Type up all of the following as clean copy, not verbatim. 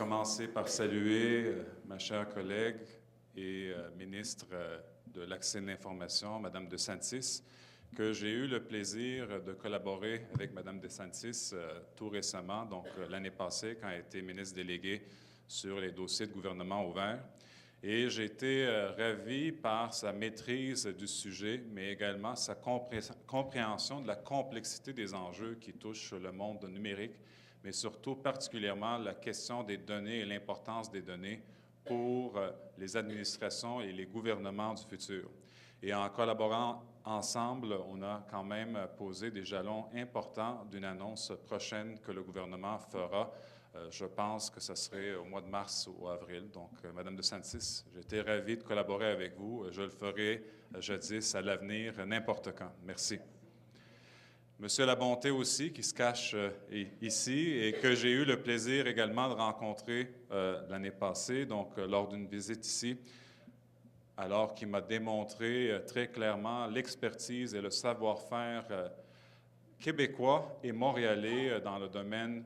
commencer par saluer ma chère collègue et ministre de l'Accès à l'information, Mme DeSantis, que j'ai eu le plaisir de collaborer avec Mme DeSantis tout récemment, donc l'année passée, quand elle était ministre déléguée sur les dossiers de gouvernement ouvert. Et j'ai été ravi par sa maîtrise du sujet, mais également sa compréhension de la complexité des enjeux qui touchent le monde numérique, mais surtout particulièrement la question des données et l'importance des données pour les administrations et les gouvernements du futur. Et en collaborant ensemble, on a quand même posé des jalons importants d'une annonce prochaine que le gouvernement fera. Je pense que ce serait au mois de mars ou avril. Donc, Mme DeSantis, j'ai été ravi de collaborer avec vous. Je le ferai jadis à l'avenir, n'importe quand. Merci. Monsieur Labonté aussi, qui se cache ici et que j'ai eu le plaisir également de rencontrer l'année passée, donc lors d'une visite ici, alors qu'il m'a démontré très clairement l'expertise et le savoir-faire québécois et montréalais dans le domaine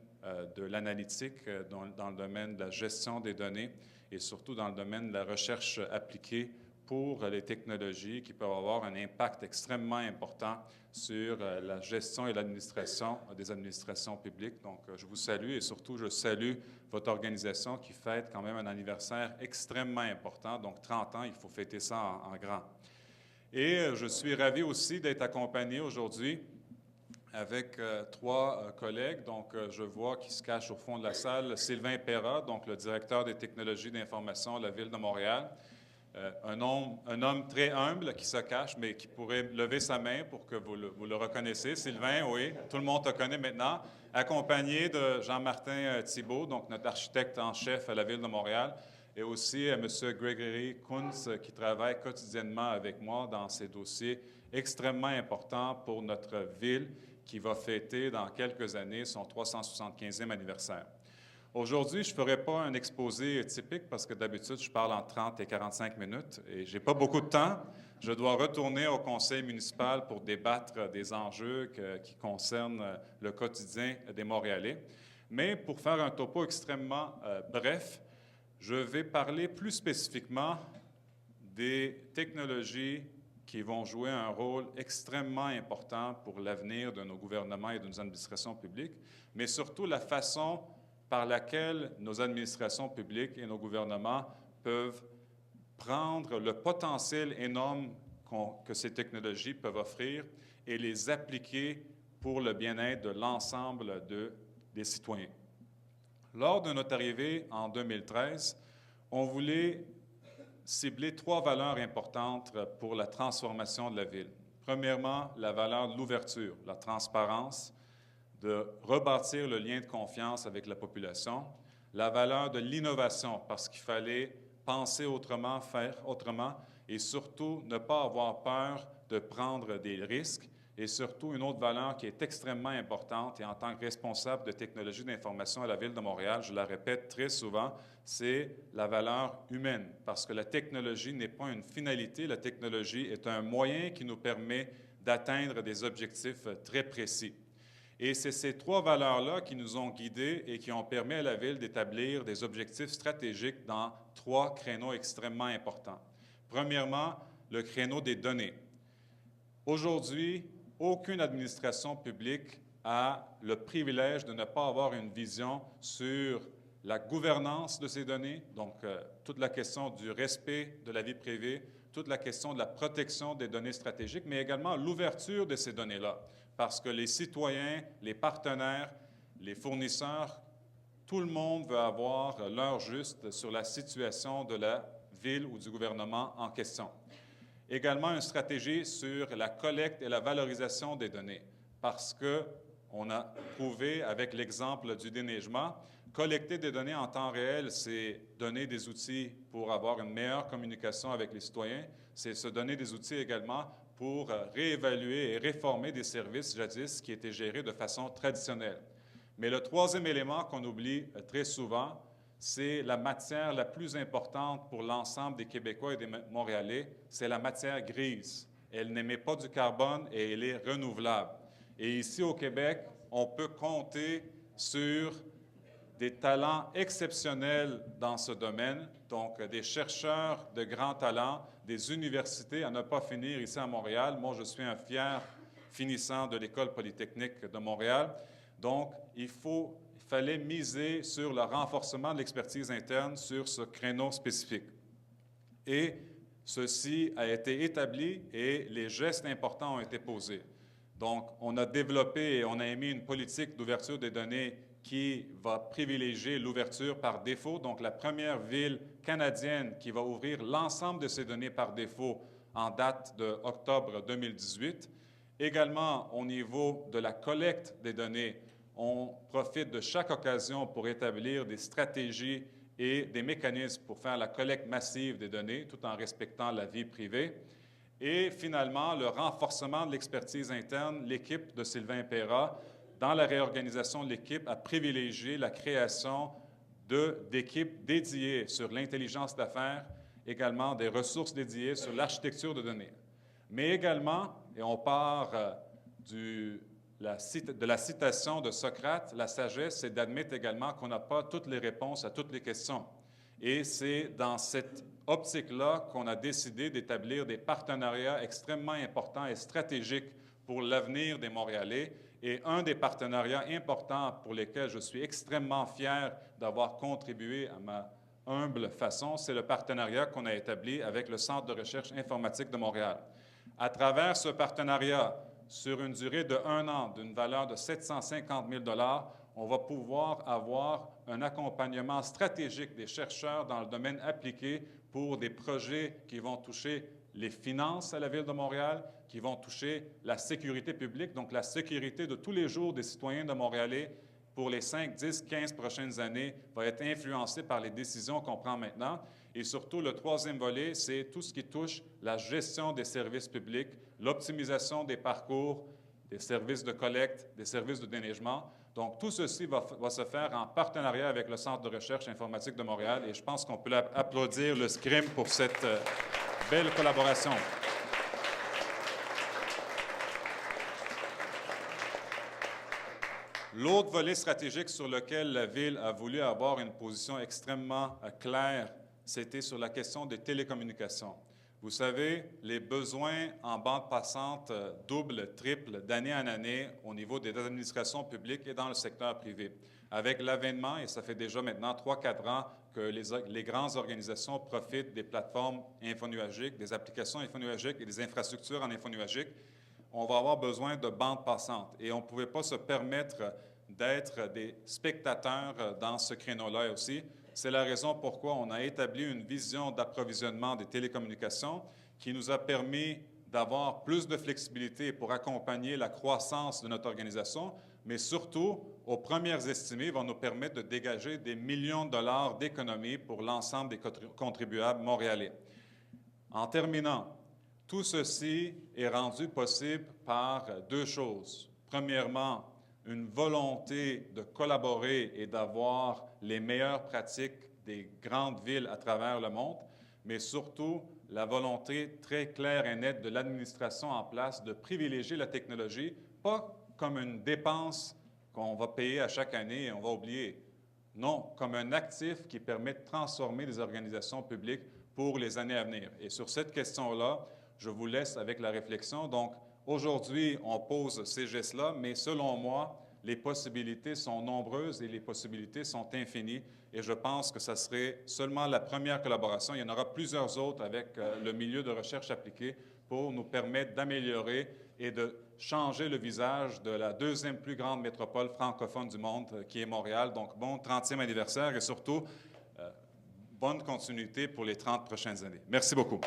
de l'analytique, dans le domaine de la gestion des données et surtout dans le domaine de la recherche appliquée pour les technologies qui peuvent avoir un impact extrêmement important sur la gestion et l'administration des administrations publiques. Donc, je vous salue et surtout, je salue votre organisation qui fête quand même un anniversaire extrêmement important. Donc, 30 ans, il faut fêter ça en grand. Et je suis ravi aussi d'être accompagné aujourd'hui avec trois collègues. Donc, je vois qui se cache au fond de la salle Sylvain Perra, donc le directeur des technologies d'information de la Ville de Montréal. Un homme très humble qui se cache, mais qui pourrait lever sa main pour que vous le reconnaissiez. Sylvain, oui, tout le monde te connaît maintenant, accompagné de Jean-Martin Thibault, donc notre architecte en chef à la Ville de Montréal, et aussi M. Gregory Kunz, qui travaille quotidiennement avec moi dans ces dossiers extrêmement importants pour notre ville, qui va fêter dans quelques années son 375e anniversaire. Aujourd'hui, je ne ferai pas un exposé typique parce que d'habitude, je parle en 30 et 45 minutes et je n'ai pas beaucoup de temps. Je dois retourner au conseil municipal pour débattre des enjeux qui concernent le quotidien des Montréalais. Mais pour faire un topo extrêmement bref, je vais parler plus spécifiquement des technologies qui vont jouer un rôle extrêmement important pour l'avenir de nos gouvernements et de nos administrations publiques, mais surtout la façon par laquelle nos administrations publiques et nos gouvernements peuvent prendre le potentiel énorme que ces technologies peuvent offrir et les appliquer pour le bien-être de l'ensemble des citoyens. Lors de notre arrivée en 2013, on voulait cibler trois valeurs importantes pour la transformation de la ville. Premièrement, la valeur de l'ouverture, la transparence, de rebâtir le lien de confiance avec la population, la valeur de l'innovation, parce qu'il fallait penser autrement, faire autrement, et surtout ne pas avoir peur de prendre des risques, et surtout une autre valeur qui est extrêmement importante, et en tant que responsable de technologie d'information à la Ville de Montréal, je la répète très souvent, c'est la valeur humaine, parce que la technologie n'est pas une finalité, la technologie est un moyen qui nous permet d'atteindre des objectifs très précis. Et c'est ces trois valeurs-là qui nous ont guidés et qui ont permis à la Ville d'établir des objectifs stratégiques dans trois créneaux extrêmement importants. Premièrement, le créneau des données. Aujourd'hui, aucune administration publique a le privilège de ne pas avoir une vision sur la gouvernance de ces données, donc toute la question du respect de la vie privée, toute la question de la protection des données stratégiques, mais également l'ouverture de ces données-là, parce que les citoyens, les partenaires, les fournisseurs, tout le monde veut avoir l'heure juste sur la situation de la ville ou du gouvernement en question. Également, une stratégie sur la collecte et la valorisation des données, parce qu'on a prouvé avec l'exemple du déneigement, collecter des données en temps réel, c'est donner des outils pour avoir une meilleure communication avec les citoyens, c'est se donner des outils également pour réévaluer et réformer des services jadis qui étaient gérés de façon traditionnelle. Mais le troisième élément qu'on oublie très souvent, c'est la matière la plus importante pour l'ensemble des Québécois et des Montréalais, c'est la matière grise. Elle n'émet pas du carbone et elle est renouvelable. Et ici au Québec, on peut compter sur des talents exceptionnels dans ce domaine, donc des chercheurs de grands talents, des universités à ne pas finir ici à Montréal. Moi, je suis un fier finissant de l'École polytechnique de Montréal. Donc, il fallait miser sur le renforcement de l'expertise interne sur ce créneau spécifique. Et ceci a été établi et les gestes importants ont été posés. Donc, on a développé et on a émis une politique d'ouverture des données qui va privilégier l'ouverture par défaut. Donc, la première ville canadienne qui va ouvrir l'ensemble de ces données par défaut en date d'octobre 2018. Également, au niveau de la collecte des données, on profite de chaque occasion pour établir des stratégies et des mécanismes pour faire la collecte massive des données, tout en respectant la vie privée. Et finalement, le renforcement de l'expertise interne, l'équipe de Sylvain Perra, dans la réorganisation de l'équipe, a privilégié la création d'équipes dédiées sur l'intelligence d'affaires, également des ressources dédiées sur l'architecture de données. Mais également, et on part de la citation de Socrate, la sagesse, c'est d'admettre également qu'on n'a pas toutes les réponses à toutes les questions. Et c'est dans cette optique-là qu'on a décidé d'établir des partenariats extrêmement importants et stratégiques pour l'avenir des Montréalais. Et un des partenariats importants pour lesquels je suis extrêmement fier d'avoir contribué à ma humble façon, c'est le partenariat qu'on a établi avec le Centre de recherche informatique de Montréal. À travers ce partenariat, sur une durée de 1 an, d'une valeur de 750 000 $, on va pouvoir avoir un accompagnement stratégique des chercheurs dans le domaine appliqué pour des projets qui vont toucher les finances à la Ville de Montréal, qui vont toucher la sécurité publique, donc la sécurité de tous les jours des citoyens de Montréalais pour les 5, 10, 15 prochaines années va être influencée par les décisions qu'on prend maintenant. Et surtout, le troisième volet, c'est tout ce qui touche la gestion des services publics, l'optimisation des parcours, des services de collecte, des services de déneigement. Donc, tout ceci va se faire en partenariat avec le Centre de recherche informatique de Montréal et je pense qu'on peut applaudir le SCRIM pour cette belle collaboration. L'autre volet stratégique sur lequel la Ville a voulu avoir une position extrêmement claire, c'était sur la question des télécommunications. Vous savez, les besoins en bande passante doublent, triplent d'année en année au niveau des administrations publiques et dans le secteur privé. Avec l'avènement, et ça fait déjà maintenant 3-4 ans que les grandes organisations profitent des plateformes infonuagiques, des applications infonuagiques et des infrastructures en infonuagique, on va avoir besoin de bandes passantes. Et on ne pouvait pas se permettre d'être des spectateurs dans ce créneau-là aussi. C'est la raison pourquoi on a établi une vision d'approvisionnement des télécommunications qui nous a permis d'avoir plus de flexibilité pour accompagner la croissance de notre organisation, mais surtout, aux premières estimées, va nous permettre de dégager des millions de dollars d'économies pour l'ensemble des contribuables montréalais. En terminant, tout ceci est rendu possible par deux choses. Premièrement, une volonté de collaborer et d'avoir les meilleures pratiques des grandes villes à travers le monde, mais surtout la volonté très claire et nette de l'administration en place de privilégier la technologie, pas comme une dépense qu'on va payer à chaque année et on va oublier. Non, comme un actif qui permet de transformer les organisations publiques pour les années à venir. Et sur cette question-là, je vous laisse avec la réflexion. Donc, aujourd'hui, on pose ces gestes-là, mais selon moi, les possibilités sont nombreuses et les possibilités sont infinies. Et je pense que ça serait seulement la première collaboration. Il y en aura plusieurs autres avec le milieu de recherche appliquée pour nous permettre d'améliorer et de changer le visage de la deuxième plus grande métropole francophone du monde, qui est Montréal. Donc, bon 30e anniversaire et surtout, bonne continuité pour les 30 prochaines années. Merci beaucoup.